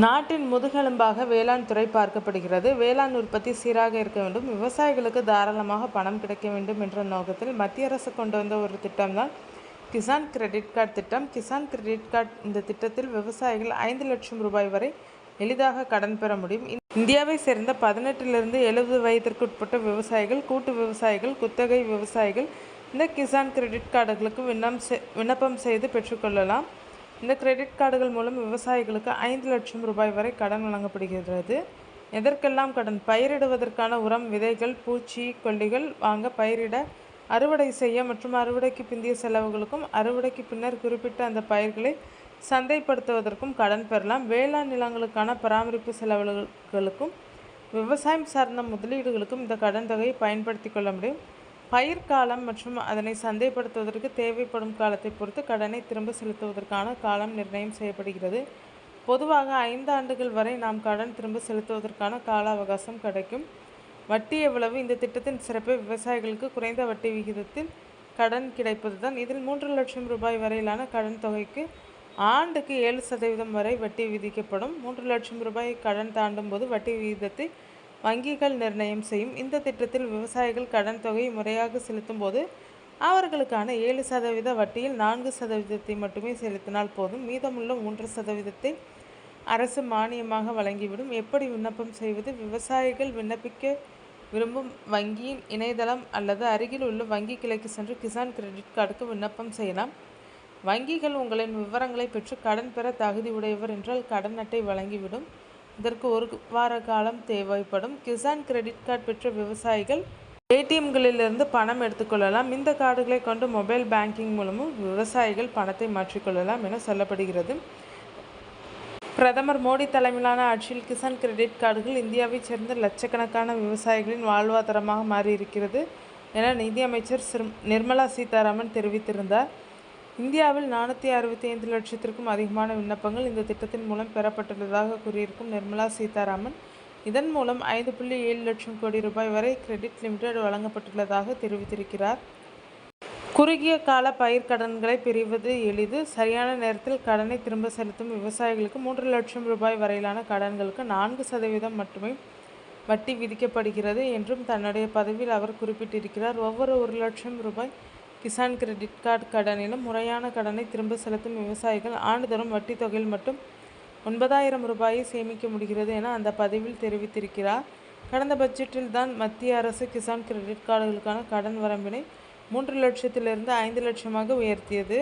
நாட்டின் முதுகெலும்பாக வேளாண் துறை பார்க்கப்படுகிறது. வேளாண் உற்பத்தி சீராக இருக்க வேண்டும், விவசாயிகளுக்கு தாராளமாக பணம் கிடைக்க வேண்டும் என்ற நோக்கத்தில் மத்திய அரசு கொண்டு வந்த ஒரு திட்டம்தான் கிசான் கிரெடிட் கார்டு திட்டம். கிசான் கிரெடிட் கார்டு இந்த திட்டத்தில் விவசாயிகள் 5 லட்சம் ரூபாய் வரை எளிதாக கடன் பெற முடியும். இந்தியாவை சேர்ந்த 18லிருந்து 70 வயதிற்கு உட்பட்ட விவசாயிகள், கூட்டு விவசாயிகள், குத்தகை விவசாயிகள் இந்த கிசான் கிரெடிட் கார்டுகளுக்கு விண்ணப்பம் செய்து பெற்றுக்கொள்ளலாம். இந்த கிரெடிட் கார்டுகள் மூலம் விவசாயிகளுக்கு 5 லட்சம் ரூபாய் வரை கடன் வழங்கப்படுகிறது. எதற்கெல்லாம் கடன்? பயிரிடுவதற்கான உரம், விதைகள், பூச்சி கொல்லிகள் வாங்க, பயிரிட, அறுவடை செய்ய மற்றும் அறுவடைக்கு பிந்தைய செலவுகளுக்கும், அறுவடைக்கு பின்னர் குறிப்பிட்ட அந்த பயிர்களை சந்தைப்படுத்துவதற்கும் கடன் பெறலாம். வேளாண் நிலங்களுக்கான பராமரிப்பு செலவுகளுக்கும் விவசாயம் சார்ந்த முதலீடுகளுக்கும் இந்த கடன் தொகையை பயன்படுத்தி கொள்ள முடியும். பயிர் காலம் மற்றும் அதனை சந்தைப்படுத்துவதற்கு தேவைப்படும் காலத்தை பொறுத்து கடனை திரும்ப செலுத்துவதற்கான காலம் நிர்ணயம் செய்யப்படுகிறது. பொதுவாக 5 ஆண்டுகள் வரை நாம் கடன் திரும்ப செலுத்துவதற்கான கால அவகாசம் கிடைக்கும். வட்டி எவ்வளவு? இந்த திட்டத்தின் சிறப்பு விவசாயிகளுக்கு குறைந்த வட்டி விகிதத்தில் கடன் கிடைப்பதுதான். இதில் 3 லட்சம் ரூபாய் வரையிலான கடன் தொகைக்கு ஆண்டுக்கு 7% வரை வட்டி விதிக்கப்படும். 3 லட்சம் ரூபாய் கடன் தாண்டும் போது வட்டி விகிதத்தை வங்கிகள் நிர்ணயம் செய்யும். இந்த திட்டத்தில் விவசாயிகள் கடன் தொகையை முறையாக செலுத்தும் போது அவர்களுக்கான 7% வட்டியில் 4% மட்டுமே செலுத்தினால் போதும். மீதமுள்ள 3% அரசு மானியமாக வழங்கிவிடும். எப்படி விண்ணப்பம் செய்வது? விவசாயிகள் விண்ணப்பிக்க விரும்பும் வங்கியின் இணையதளம் அல்லது அருகில் உள்ள வங்கி கிளைக்கு சென்று கிசான் கிரெடிட் கார்டுக்கு விண்ணப்பம் செய்யலாம். வங்கிகள் உங்களின் விவரங்களை பெற்று கடன் பெற தகுதி உடையவர் என்றால் கடன் அட்டை வழங்கிவிடும். இதற்கு 1 வார காலம் தேவைப்படும். கிசான் கிரெடிட் கார்டு பெற்ற விவசாயிகள் ஏடிஎம்களிலிருந்து பணம் எடுத்துக்கொள்ளலாம். இந்த கார்டுகளை கொண்டு மொபைல் பேங்கிங் மூலமும் விவசாயிகள் பணத்தை மாற்றிக்கொள்ளலாம் என சொல்லப்படுகிறது. பிரதமர் மோடி தலைமையிலான ஆட்சியில் கிசான் கிரெடிட் கார்டுகள் இந்தியாவைச் சேர்ந்த லட்சக்கணக்கான விவசாயிகளின் வாழ்வாதாரமாக மாறியிருக்கிறது என நிதியமைச்சர் நிர்மலா சீதாராமன் தெரிவித்திருந்தார். இந்தியாவில் 465 லட்சத்திற்கும் அதிகமான விண்ணப்பங்கள் இந்த திட்டத்தின் மூலம் பெறப்பட்டுள்ளதாக கூறியிருக்கும் நிர்மலா சீதாராமன், இதன் மூலம் 5.7 லட்சம் கோடி ரூபாய் வரை கிரெடிட் லிமிடெட் வழங்கப்பட்டுள்ளதாக தெரிவித்திருக்கிறார். குறுகிய கால பயிர் கடன்களை பெறுவது எளிது. சரியான நேரத்தில் கடனை திரும்ப செலுத்தும் விவசாயிகளுக்கு 3 லட்சம் ரூபாய் வரையிலான கடன்களுக்கு 4% மட்டுமே வட்டி விதிக்கப்படுகிறது என்றும் தன்னுடைய பதிவில் அவர் குறிப்பிட்டிருக்கிறார். ஒவ்வொரு 1 லட்சம் ரூபாய் கிசான் கிரெடிட் கார்டு கடனிலும் முறையான கடனை திரும்ப செலுத்தும் விவசாயிகள் ஆண்டுதோறும் வட்டி தொகையில் மட்டும் 9,000 ரூபாயை சேமிக்க முடிகிறது என அந்த பதிவில் தெரிவித்திருக்கிறார். கடந்த பட்ஜெட்டில் தான் மத்திய அரசு கிசான் கிரெடிட் கார்டுகளுக்கான கடன் வரம்பினை 3 லட்சத்திலிருந்து 5 லட்சமாக உயர்த்தியது.